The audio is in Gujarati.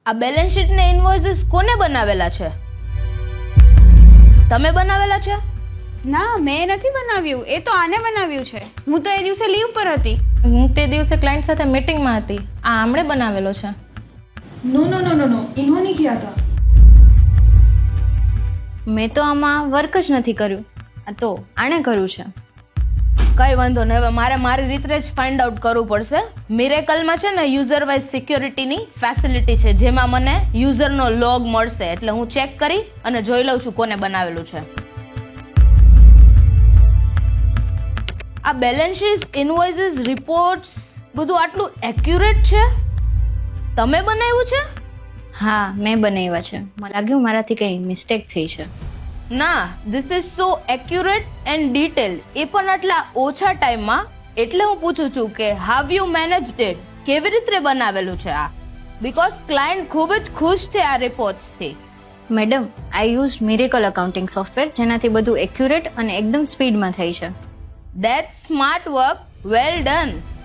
આ બેલેન્સ શીટ ને ઇન્વોઇસીસ કોને બનાવેલા છે? તમે બનાવેલા છે? ના, મેં નથી બનાવ્યું. એ તો આને બનાવ્યું છે. હું તો એ દિવસે લીવ પર હતી. હું તે દિવસે ક્લાયન્ટ સાથે મીટિંગમાં હતી. આ આમણે બનાવેલો છે. No no no no no इन्होंने किया था. મેં તો આમાં વર્ક જ નથી કર્યું. આ તો આણે કર્યું છે. કઈ વાંધો નહીં, હવે મારે મારી રીતે જ ફાઇન્ડ આઉટ કરવું પડશે. મિરેકલમાં છે ને યુઝર વાઇઝ સિક્યોરિટીની ફેસિલિટી છે, જેમાં મને યુઝરનો લોગ મળશે. એટલે હું ચેક કરી અને જોઈ લઉં છું કોને બનાવેલું છે. આ બેલેન્સ શીટ, ઇન્વોઇસીસ, રિપોર્ટ્સ બધું આટલું એક્યુરેટ છે? તમે બનાવ્યું છે? હા, મેં બનાવ્યા છે. મને લાગ્યું મારાથી કંઈ મિસ્ટેક થઈ છે. ના, this is so accurate and detail, એ પણ આટલા ઓછા ટાઈમમાં. એટલે હું પૂછું છું કે હાવ યુ મેનેજ્ડ ઇટ? કેવી રીતે બનાવેલું છે આ? બીકોઝ ક્લાયન્ટ ખૂબ જ ખુશ છે આ રિપોર્ટ્સથી. Madam, I use Miracle accounting software, જેનાથી બધું એક્યુરેટ અને એકદમ સ્પીડમાં થાય છે. That's smart work, well done.